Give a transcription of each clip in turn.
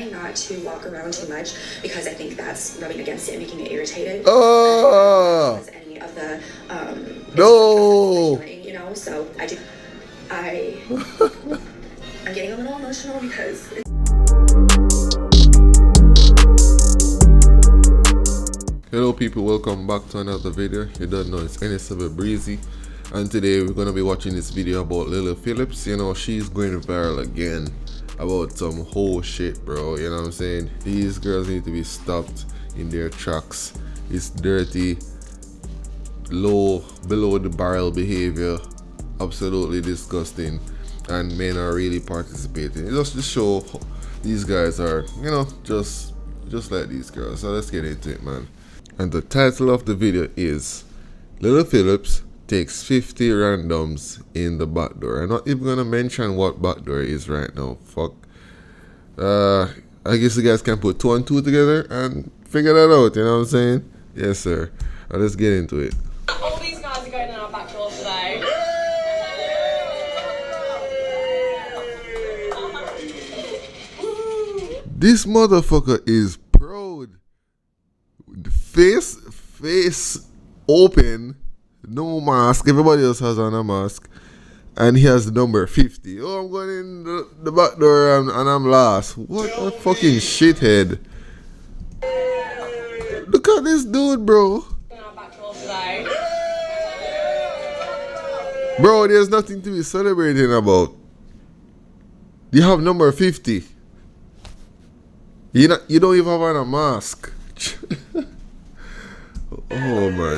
trying not to walk around too much because I think that's rubbing against it and making it irritated. Oh! Any of the No! you know, so I'm getting a little emotional because Hello people, welcome back to another video. You don't know, it's NS7 Breezy, and today we're gonna be watching this video about Lily Phillips. You know, she's going viral again about some whole shit, bro. You know what I'm saying? These girls need to be stopped in their tracks. It's dirty, low, below the barrel behavior, absolutely disgusting, and men are really participating. It just to show these guys are, you know, just like these girls. So let's get into it, man. And the title of the video is Lily Phillips takes 50 randoms in the back door. I'm not even gonna mention what back door is right now. Fuck. I guess you guys can put 2 and 2 together and figure that out, you know what I'm saying? Yes, sir. Now let's get into it. All these guys are going in our back door today. This motherfucker is proud. Face open, no mask. Everybody else has on a mask, and he has the number 50. Oh, I'm going in the back door and I'm last. What a fucking shithead! Look at this dude, bro. Bro, there's nothing to be celebrating about. You have number 50. You don't even have on a mask. Oh my.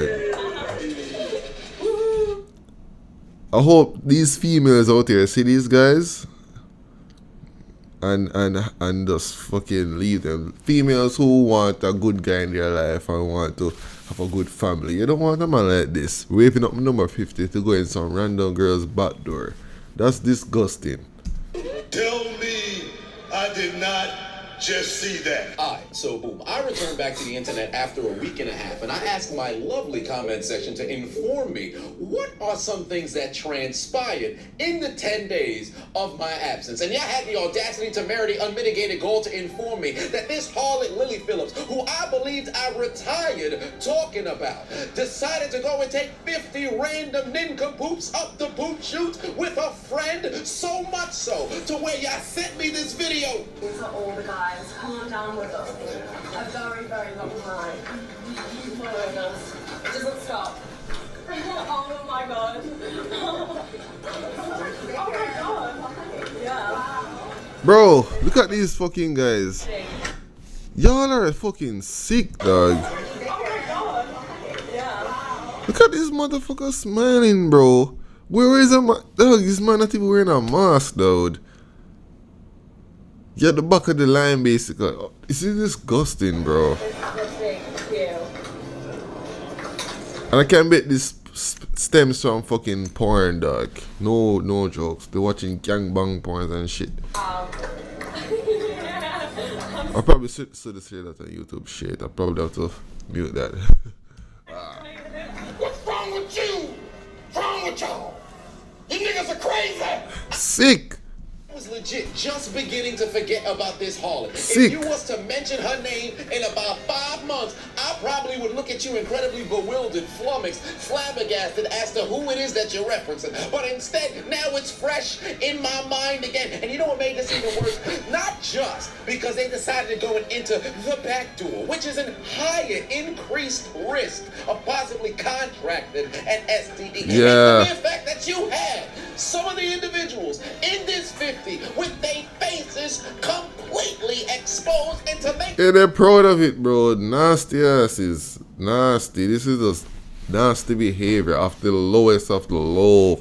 I hope these females out there see these guys and just fucking leave them. Females who want a good guy in their life and want to have a good family. You don't want a man like this waving up number 50 to go in some random girl's back door. That's disgusting. Tell me I did not just see that. Alright, so boom. I returned back to the internet after a week and a half, and I asked my lovely comment section to inform me what are some things that transpired in the 10 days of my absence. And y'all had the audacity to marry the unmitigated goal to inform me that this harlot Lily Phillips, who I believed I retired talking about, decided to go and take 50 random nincompoops up the boot chute with a friend, so much so to where y'all sent me this video. These are all the guys. Come on down with us. A very, very long time. Following us. It doesn't stop. Oh my god. Oh my god. Yeah. Bro, look at these fucking guys. Y'all are fucking sick, dog. Oh my god. Yeah. Look at this motherfucker smiling, bro. Where is a dog? This man not even wearing a mask, dude. You're at the back of the line, basically. This is disgusting, bro. And I can't bet this stems from fucking porn, dog. No jokes. They're watching gangbang porn and shit. I probably should say that on YouTube. Shit, I probably have to mute that. What's wrong with you? What's wrong with y'all? You niggas are crazy. Sick. I was legit just beginning to forget about this harlot. Sick. If you was to mention her name in about 5 months, I probably would look at you incredibly bewildered, flummoxed, flabbergasted as to who it is that you're referencing. But instead, now it's fresh in my mind again. And you know what made this even worse? Not just because they decided to go into the back door, which is an higher increased risk of possibly contracting an STD. Yeah. It's the mere fact that you had some of the individuals in this 50 with their faces completely exposed and to make Yeah, they're proud of it, bro. Nasty asses. Nasty. This is just nasty behavior of the lowest of the low.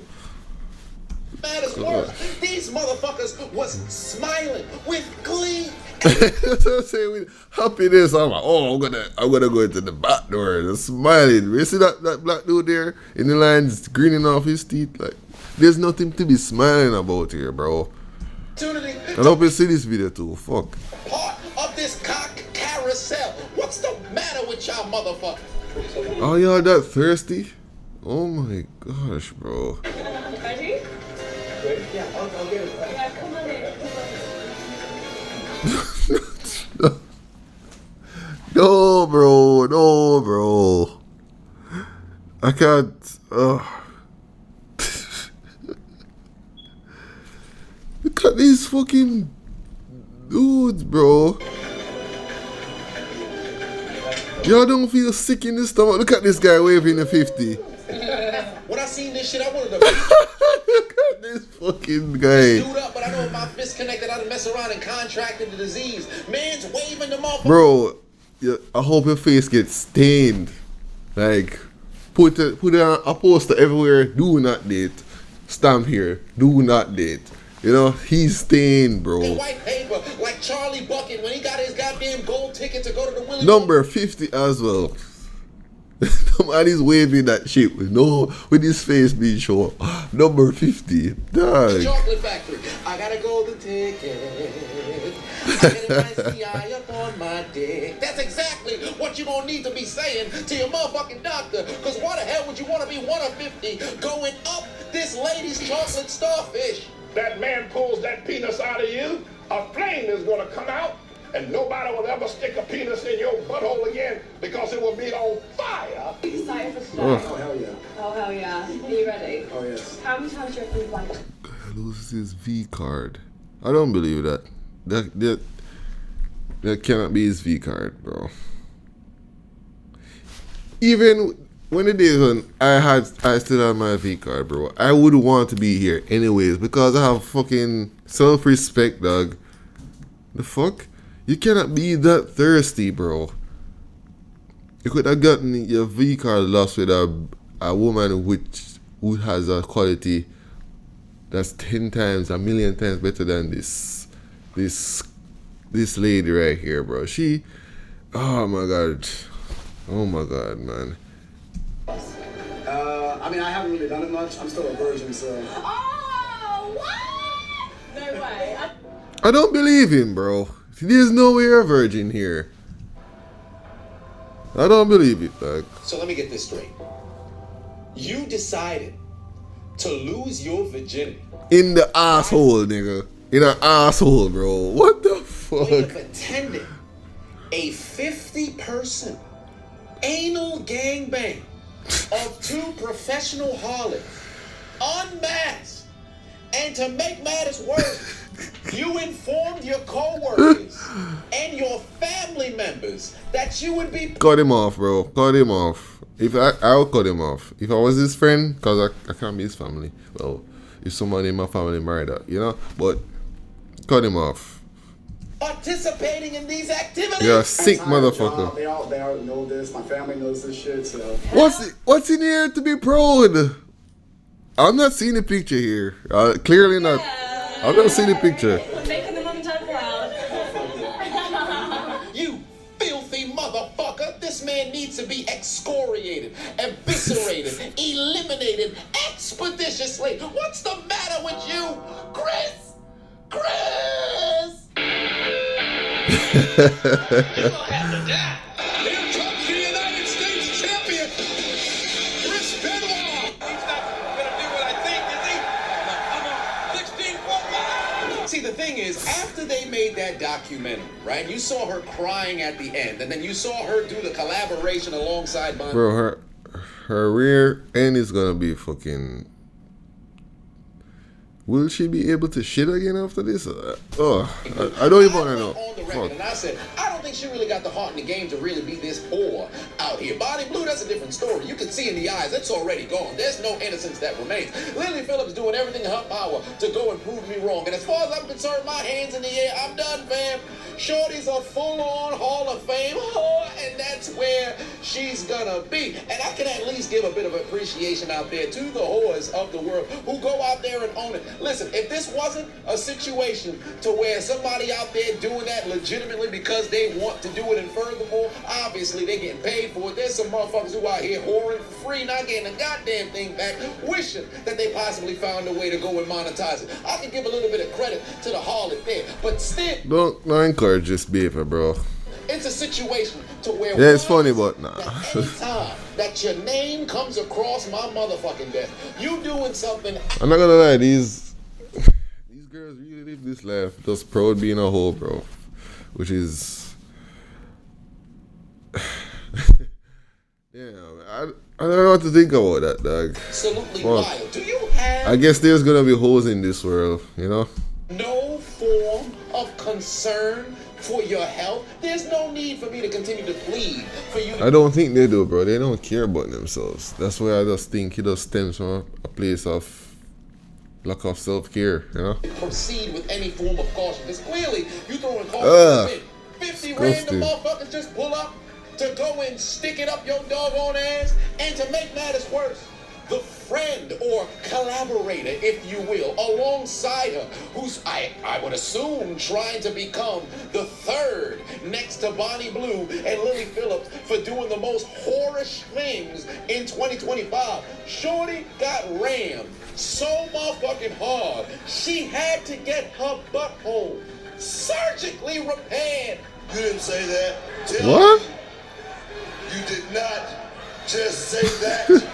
matters worse. These motherfuckers was smiling with glee. Say with happiness. I'm like, oh, I'm gonna go into the back door. They're smiling. You see that black dude there in the lines grinning off his teeth? Like, there's nothing to be smiling about here, bro. I hope you see this video too. Fuck. Part of this cock carousel. What's the matter with y'all motherfuckers? Oh, y'all that thirsty? Oh my gosh, bro. Ready? Yeah, I'll get it. Yeah, come on in. No, bro. No, bro. I can't. Look at these fucking dudes, bro. Y'all don't feel sick in the stomach? Look at this guy waving the 50. When I seen this shit, I wanted to Look at this fucking guy. dude up, but I know if my fist connected, I'd mess around and contracted the disease. Man's waving them off. Bro, yeah, I hope your face gets stained. Like, put a poster everywhere. Do not date. Stamp here. Do not date. You know, he's stained, bro. In white paper, like Charlie Bucket when he got his goddamn gold ticket to go to the Willie. Number 50 as well. Somebody's waving that shit with his face being shown. Number 50. Dog. Chocolate Factory. I got a golden ticket. I get a nice CI up on my dick. That's exactly what you gonna need to be saying to your motherfucking doctor. Cause why the hell would you wanna be one of 50 going up this lady's chocolate starfish? That man pulls that penis out of you, a flame is gonna come out, and nobody will ever stick a penis in your butthole again because it will be on fire. Excited for today? Oh, hell yeah. Oh, hell yeah. Are you ready? Oh, yes. How many times do you reckon you've liked it? Guy loses his V card. I don't believe that. That cannot be his V card, bro. Even when the days when I still had my V card, bro, I would want to be here anyways because I have fucking self-respect, dog. The fuck? You cannot be that thirsty, bro. You could have gotten your V card lost with a woman who has a quality that's 10 times, a million times better than this lady right here, bro. She, oh my god, man. I mean, I haven't really done it much. I'm still a virgin, so. Oh, what? No way. I don't believe him, bro. There's no way you're a virgin here. I don't believe it, dog. So let me get this straight. You decided to lose your virginity In the asshole, nigga. In an asshole, bro. What the when fuck? you've attended a 50-person anal gangbang of 2 professional harlots, unmasked, and to make matters worse, you informed your co-workers and your family members that you would be. Cut him off, bro. Cut him off. I'll cut him off. If I was his friend, because I can't be his family. Well, if somebody in my family married her, you know? But cut him off. Participating in these activities. You're a sick Entire motherfucker. job, they all know this. My family knows this shit, so. What's in here to be proud? I'm not seeing the picture here. Clearly not. I'm not seeing the picture. Making the mum and dad proud. You filthy motherfucker. This man needs to be excoriated, eviscerated, eliminated expeditiously. What's the matter with you, Chris? Chris! You're gonna have to die. Here comes the United States champion, Chris Benoit. He's not gonna do what I think, is he? Come on, 16-foot. See, the thing is, after they made that documentary, right, you saw her crying at the end, and then you saw her do the collaboration alongside Bond. Bro, her rear end is gonna be fucking. Will she be able to shit again after this? I don't even want to know. On the record, Fuck. and I said, I don't think she really got the heart in the game to really be this poor out here. Body Blue, that's a different story. You can see in the eyes, it's already gone. There's no innocence that remains. Lily Phillips doing everything in her power to go and prove me wrong. And as far as I'm concerned, my hands in the air, I'm done, fam. Shorty's a full-on Hall of Fame whore, and that's where she's gonna be. And I can at least give a bit of appreciation out there to the whores of the world who go out there and own it. Listen, if this wasn't a situation to where somebody out there doing that legitimately because they want to do it, and furthermore, obviously they're getting paid for it. There's some motherfuckers who out here whoring for free, not getting a goddamn thing back, wishing that they possibly found a way to go and monetize it. I can give a little bit of credit to the harlot there, but still, Don't encourage this behavior, bro. it's a situation to where Yeah, it's funny, but nah. that any time that your name comes across my motherfucking desk, you doing something. I'm not gonna lie, these girls really live this life. Just proud being a hoe, bro. which is yeah, I don't know what to think about that, dog. Absolutely Well, wild. Do you have I guess there's gonna be holes in this world, you know? no form of concern for your health? There's no need for me to continue to plead for you to I don't think they do, bro. They don't care about themselves. That's why I just think it just stems from a place of lack of self-care, you know? proceed with any form of caution. Because clearly, you throwing Ugh, caution. 50 disgusting. random motherfuckers just pull up to go and stick it up your doggone ass. And to make matters worse, the friend or collaborator, if you will, alongside her, who's, I would assume, trying to become the third next to Bonnie Blue and Lily Phillips for doing the most whorish things in 2025. Shorty got rammed so motherfucking hard, she had to get her butthole surgically repaired. You didn't say that. Tell What? me you did not just say that.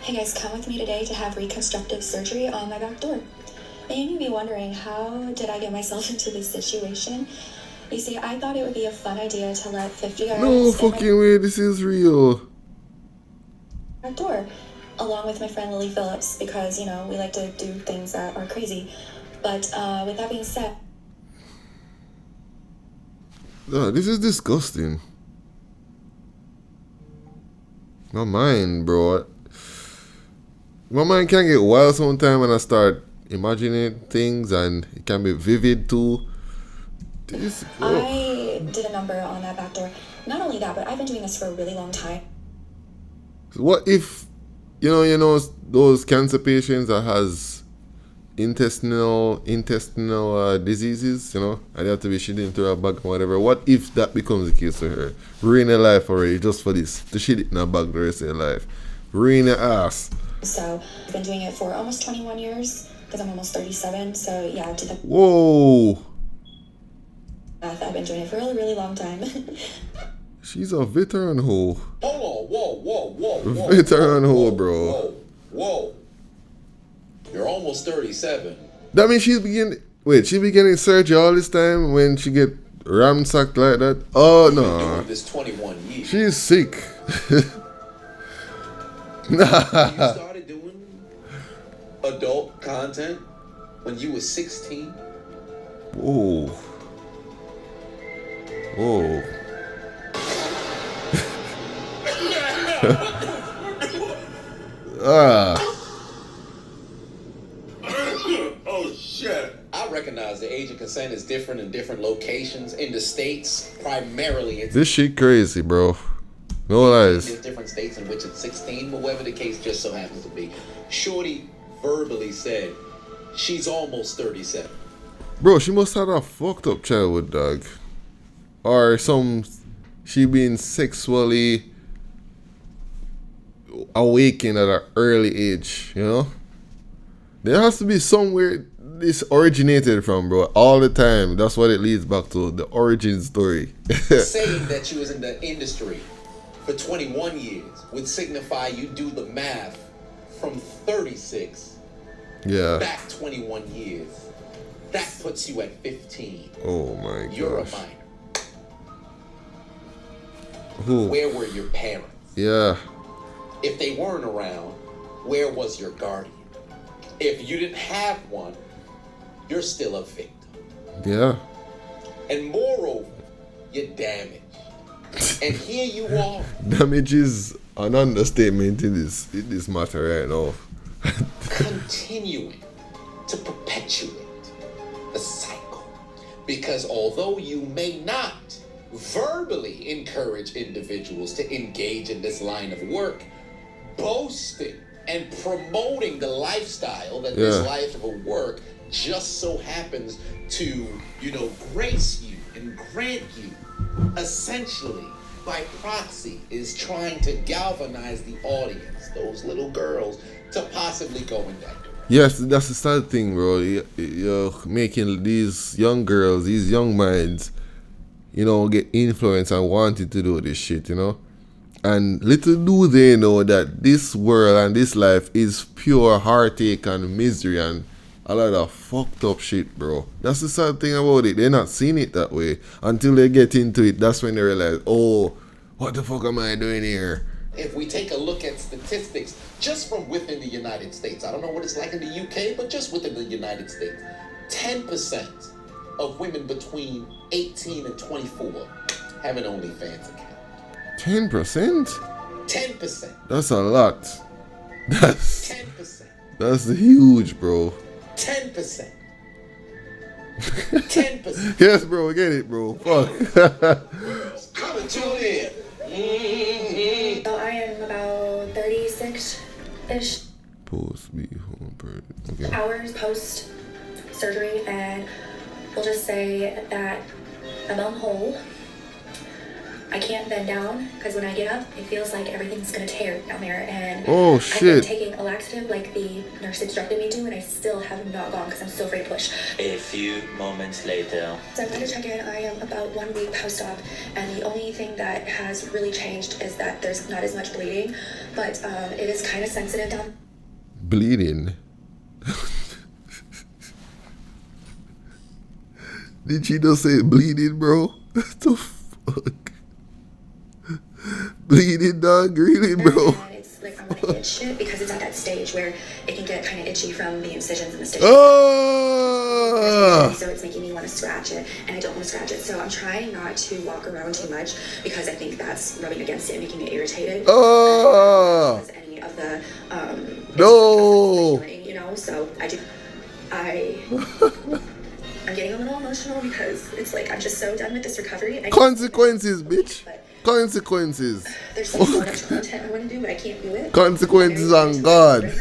Hey guys, come with me today to have reconstructive surgery on my back door. And you may be wondering, how did I get myself into this situation? You see, I thought it would be a fun idea to let 50 guys No in my fucking way, this is real. back door, along with my friend Lily Phillips, because, you know, we like to do things that are crazy. But with that being said, No, this is disgusting. My mind, bro. My mind can get wild sometimes when I start imagining things, and it can be vivid too. This, bro. I did a number on that back door. Not only that, but I've been doing this for a really long time. What if, you know those cancer patients that has intestinal diseases, you know, and they have to be shit into a bag or whatever. What if that becomes the case for her? Ruin her life already just for this, to shit it in a bag the rest of her life. Ruin her ass. So I've been doing it for almost 21 years because I'm almost 37. So yeah, to the Whoa, math, I've been doing it for a really, really long time. she's a veteran hoe. Hold on, whoa. Veteran hoe, bro. Whoa. You're almost 37. That means she be getting surgery all this time when she get ransacked like that? Oh no, Doing this 21 years. she's sick. You started doing adult content when you were 16? Whoa. Whoa. Oh shit. I recognize the age of consent is different in different locations in the states. Primarily, it's This shit crazy, bro. No lies. there's different states in which it's 16, but whatever the case just so happens to be. Shorty verbally said she's almost 37. Bro, she must have a fucked up childhood, dog. Or she been sexually awakened at an early age, you know? There has to be somewhere this originated from, bro. All the time. That's what it leads back to, the origin story. Saying that she was in the industry for 21 years would signify you do the math from 36 Yeah. back 21 years. That puts you at 15. Oh my You're gosh. a minor. Who? Where were your parents? Yeah. If they weren't around, where was your guardian? If you didn't have one, you're still a victim. Yeah. And moreover, you're damaged. And here you are. Damage is an understatement in this matter right now. Continuing to perpetuate the cycle. Because although you may not verbally encourage individuals to engage in this line of work, boasting and promoting the lifestyle that this Yeah. life of work just so happens to, grace you and grant you, essentially, by proxy, is trying to galvanize the audience, those little girls, to possibly go in that direction. Yes, that's the sad thing, bro. You're making these young girls, these young minds, get influenced and wanting to do this shit, And little do they know that this world and this life is pure heartache and misery and a lot of fucked up shit, bro. That's the sad thing about it. They're not seeing it that way until they get into it. That's when they realize, oh, what the fuck am I doing here? If we take a look at statistics just from within the United States, I don't know what it's like in the UK, but just within the United States, 10% of women between 18 and 24 have an OnlyFans account. 10%? 10%. That's a lot. That's 10%. That's huge, bro. 10%. 10%. Yes, bro, get it, bro. Fuck. Come and tune in. So I am about 36-ish Post be home bird. Okay. hours post surgery, and we'll just say that I'm on hold. I can't bend down because when I get up, it feels like everything's gonna tear down there. And Oh, I've been shit. taking a laxative like the nurse instructed me to, and I still have not gone because I'm so afraid to push. A few moments later. So I'm going to check in. I am about 1 week post-op, and the only thing that has really changed is that there's not as much bleeding, but it is kind of sensitive down. Bleeding. Did she just say bleeding, bro? What the fuck? Bleeding, dog? Really, bro? And it's like I want to itch it because it's at that stage where it can get kind of itchy from the incisions and the stitches. Oh! So it's making me want to scratch it, and I don't want to scratch it. So I'm trying not to walk around too much because I think that's rubbing against it and making it irritated. Oh! Because any of the No! you know, so I'm getting a little emotional because it's like I'm just so done with this recovery. Consequences, bitch. Consequences. There's so much content I want to do, but I can't do it. Consequences on God. And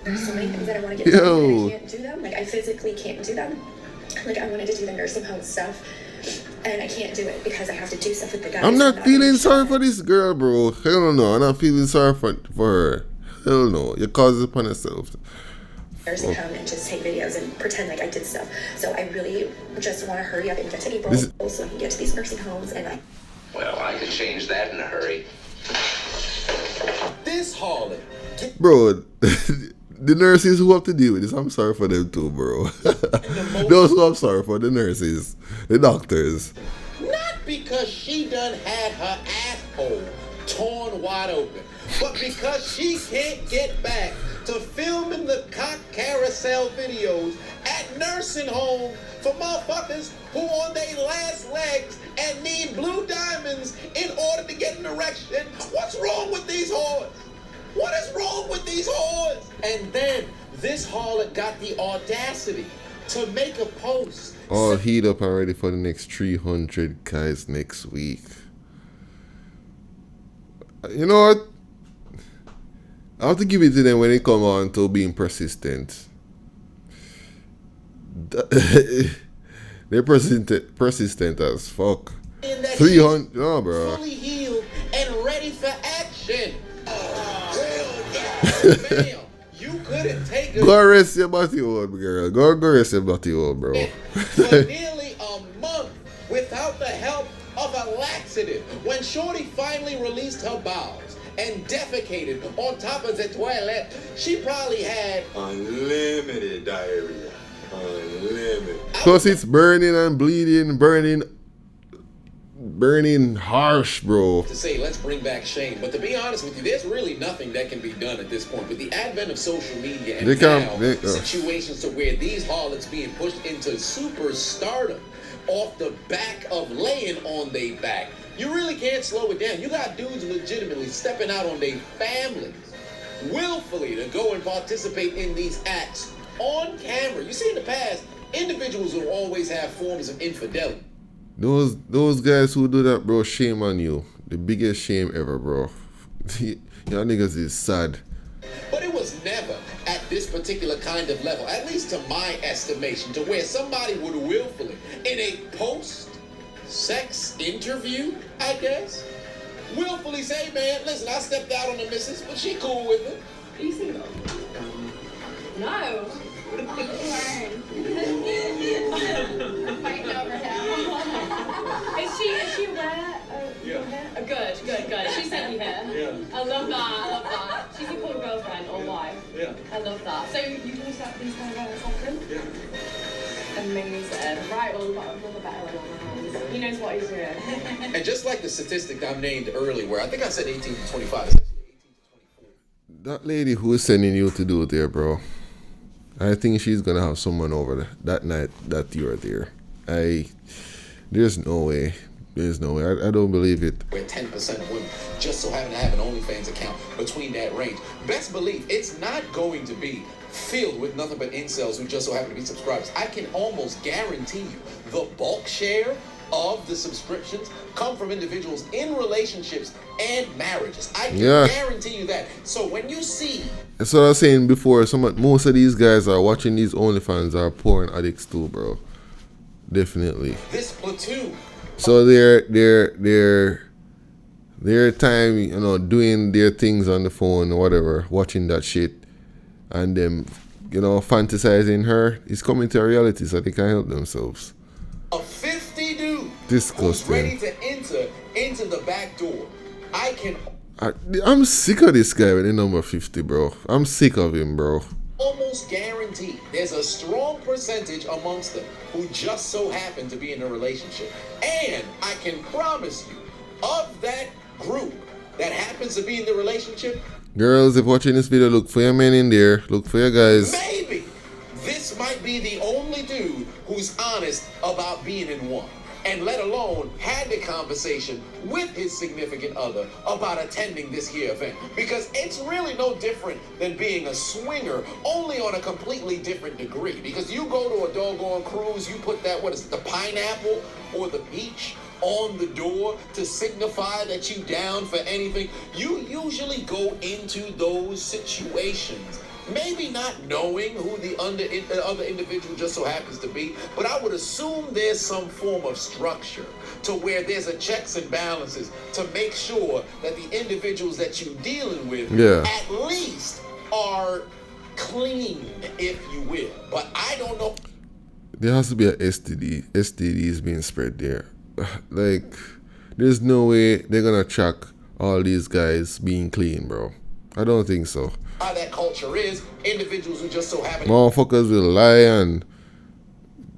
there's so many things that I want to get done, and I can't do them. Like I physically can't do them. Like I wanted to do the nursing home stuff, and I can't do it because I have to do stuff with the guys. I'm not feeling sorry for this girl, bro. Hell no. I'm not feeling sorry for her. Hell no. You caused it upon yourself. Nursing home and just take videos and pretend like I did stuff. So I really just want to hurry up and get to April so I can get to these nursing homes and Well, I could change that in a hurry. This harlot. Bro, the nurses who have to deal with this, I'm sorry for them too, bro. Those who I'm sorry for, the nurses, the doctors. Not because she done had her asshole torn wide open, but because she can't get back to filming the cock carousel videos at nursing homes for motherfuckers who on their last legs and need blue diamonds in order to get an erection. What's wrong with these whores? What is wrong with these whores? And then this harlot got the audacity to make a post. All heat up and ready for the next 300 guys next week. You know what? I have to give it to them when they come on to being persistent. They're persistent as fuck. 300, no, bro. Fully healed and ready for action. Bam. You couldn't take Go rest your body old, girl. Go rest your body old, bro. for nearly a month without the help of a laxative. When Shorty finally released her bowels and defecated on top of the toilet, she probably had Unlimited diarrhea. Unlimited. Plus it's burning and bleeding, burning harsh, bro. to say, let's bring back shame. But to be honest with you, there's really nothing that can be done at this point. With the advent of social media and situations to where these harlots being pushed into superstardom off the back of laying on their back, you really can't slow it down. You got dudes legitimately stepping out on their families willfully to go and participate in these acts on camera. You see in the past, individuals will always have forms of infidelity. Those guys who do that, bro, shame on you. The biggest shame ever, bro. Y'all niggas is sad. But it was never at this particular kind of level, at least to my estimation, to where somebody would willfully, in a post-sex interview, I guess, willfully say, man, listen, I stepped out on the missus, but she cool with it. Are you single? No. I'm fighting over him. Is she aware of your hair? Oh, good. She sent you hair. Yeah. I love that. I love that. She's your cool girlfriend or wife. Yeah. I love that. So you can start these kind of events often? Yeah. Amazing. Right, well, we've got another better one on our hands. He knows what he's doing. And just like the statistic I named earlier, where I think I said 18 to 25, it's actually 18 to 24. That lady who is sending you to do it there, bro. I think she's gonna have someone over that night that you're there. There's no way. There's no way. I don't believe it. Where 10% of women just so happen to have an OnlyFans account between that range. Best believe it's not going to be filled with nothing but incels who just so happen to be subscribers. I can almost guarantee you the bulk share of the subscriptions come from individuals in relationships and marriages. I can guarantee you that. So when you see... That's what I was saying before. Most of these guys are watching these OnlyFans are porn addicts too, bro. Definitely. This platoon... So their time, you know, doing their things on the phone or whatever, watching that shit, and them, you know, fantasizing her is coming to a reality, so they can't help themselves. A 50 dude Disgusting. who's ready to enter into the back door. I'm sick of this guy with the number 50, bro. I'm sick of him, bro. Almost guaranteed there's a strong percentage amongst them who just so happen to be in a relationship. And I can promise you, of that group that happens to be in the relationship, girls, if watching this video, look for your men in there. Look for your guys. maybe this might be the only dude who's honest about being in one. And let alone had the conversation with his significant other about attending this here event. Because it's really no different than being a swinger, only on a completely different degree. Because you go to a doggone cruise, you put that, what is it, the pineapple or the peach on the door to signify that you down for anything. You usually go into those situations maybe not knowing who the other individual just so happens to be, but I would assume there's some form of structure to where there's a checks and balances to make sure that the individuals that you're dealing with at least are clean, if you will. But I don't know. There has to be a STDs being spread there. Like, there's no way they're gonna track all these guys being clean, bro. I don't think so. How that culture is, individuals who just so happen... Motherfuckers will lie and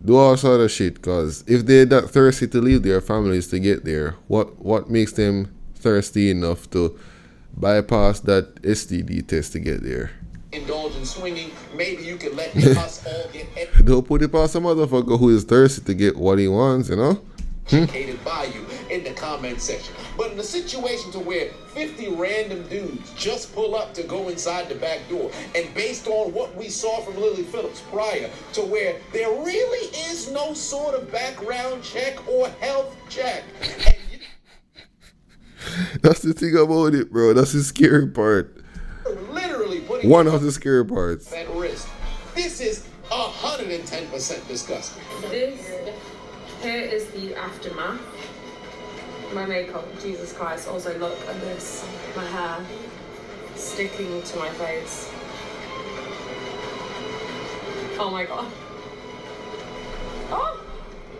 do all sort of shit, because if they're that thirsty to leave their families to get there, what makes them thirsty enough to bypass that STD test to get there? Indulge in swinging, maybe you can let us all get Don't put it past some motherfucker who is thirsty to get what he wants, you know? educated by you in the comment section. But in a situation to where 50 random dudes just pull up to go inside the back door, and based on what we saw from Lily Phillips prior to where there really is no sort of background check or health check. That's the thing about it, bro. That's the scary part. Literally putting one of the scary parts at risk. This is 110% disgusting. This here is the aftermath. My makeup, Jesus Christ. Also, look at this. My hair sticking to my face. Oh my god. Oh!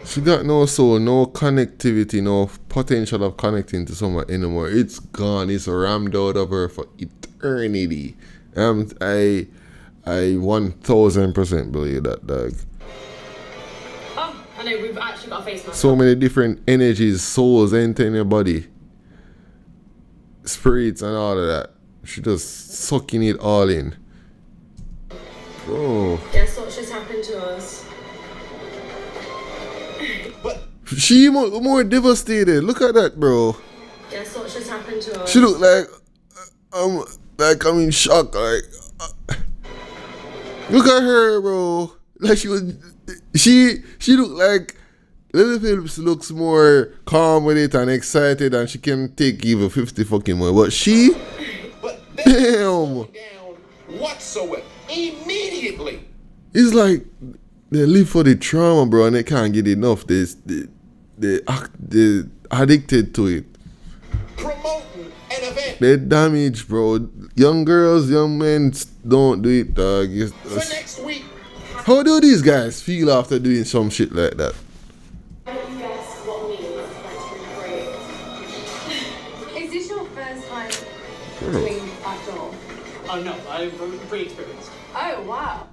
She got no soul, no connectivity, no potential of connecting to someone anymore. It's gone. It's rammed out of her for eternity. I 1000% believe that, dog. Oh, I know, we've actually got a face mask. So many different energies, souls entering your body. Spirits and all of that. She just sucking it all in. Bro. Guess what just happened to us? But she more devastated. Look at that, bro. Guess what just happened to us? She looked like I'm in shock. Like, look at her, bro. Like she looked like Lily Phillips looks more calm with it and excited, and she can take even 50 fucking more. But she, damn, down whatsoever immediately. It's like they live for the trauma, bro, and they can't get enough. They addicted to it. Promoting an event. They're damaged, bro. Young girls, young men don't do it, dog. For next week. How do these guys feel after doing some shit like that? Is this your first time clean at all? Oh no, I'm pretty experienced. Oh, wow.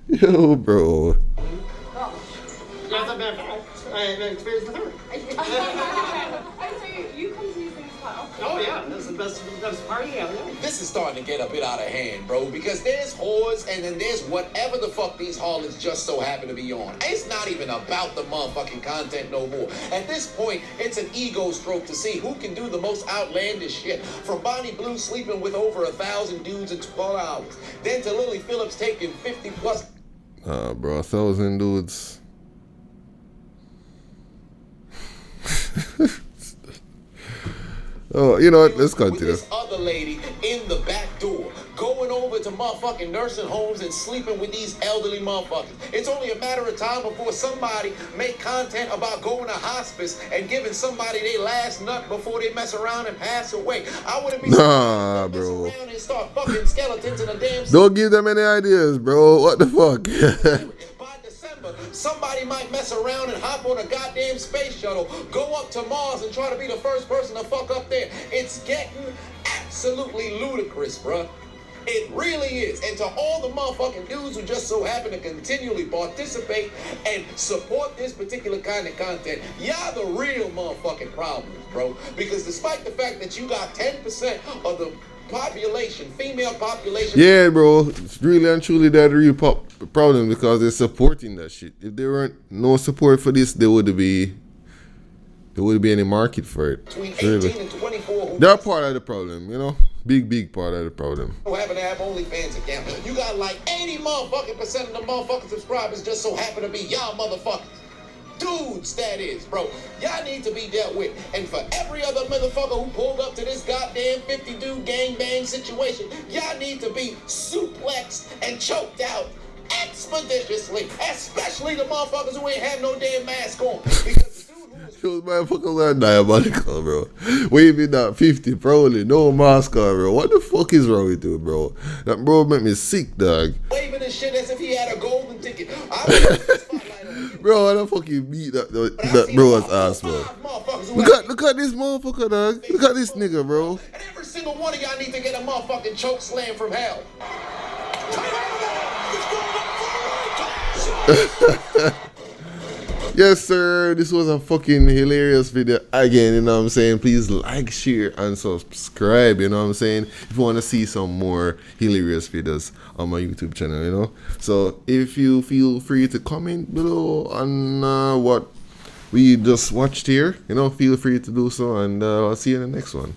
Yo, bro. Yes, I'm I've experienced with her. Oh, so you come to these things quite often? Oh yeah, that's the best party ever. This is starting to get a bit out of hand, bro, because there's whores and then there's whatever the fuck these harlots just so happen to be on. It's not even about the motherfucking content no more. At this point, it's an ego stroke to see who can do the most outlandish shit. From Bonnie Blue sleeping with over 1,000 dudes in 12 hours, then to Lily Phillips taking 50 plus. Bro, 1,000 dudes. Oh, you know what? Let's continue. With this other lady in the back door, going over to motherfucking nursing homes and sleeping with these elderly motherfuckers. It's only a matter of time before somebody make content about going to hospice and giving somebody their last nut before they mess around and pass away. I wouldn't be nah, bro. Mess around and start fucking skeletons in a damn. Don't give them any ideas, bro. What the fuck? By December, somebody might mess around and hop on a goddamn space shuttle, go up to Mars and try to be the first person to fuck up there. It's getting absolutely ludicrous, bruh. It really is. And to all the motherfucking dudes who just so happen to continually participate and support this particular kind of content, y'all the real motherfucking problems, bro. Because despite the fact that you got 10% of the population, female population. Yeah, bro. It's really and truly that real problem because they're supporting that shit. If there weren't no support for this, there wouldn't be any market for it. Between 18 and 24. They're part of the problem, you know? Big part of the problem. Who happen to have OnlyFans account. You got like 80 motherfucking percent of the motherfucking subscribers just so happen to be y'all motherfuckers. Dudes, that is, bro. Y'all need to be dealt with. And for every other motherfucker who pulled up to this goddamn 50-dude gangbang situation, y'all need to be suplexed and choked out expeditiously. Especially the motherfuckers who ain't have no damn mask on. Because the dude who was Those motherfuckers are diabolical, bro. Waving that 50 probably, no mask on, bro. What the fuck is wrong with you, bro? That bro make me sick, dog. waving his shit as if he had a golden ticket. I was in the spotlight on him. Bro, I don't fucking beat that bro's ass, bro. Look at this motherfucker, dog. Look at this nigga, bro. And every single one of y'all need to get a motherfucking choke slam from hell. Yes, sir. This was a fucking hilarious video again, you know what I'm saying? Please like, share, and subscribe, you know what I'm saying? If you want to see some more hilarious videos on my YouTube channel, you know? So, if you feel free to comment below on what we just watched here, you know, feel free to do so, and I'll see you in the next one.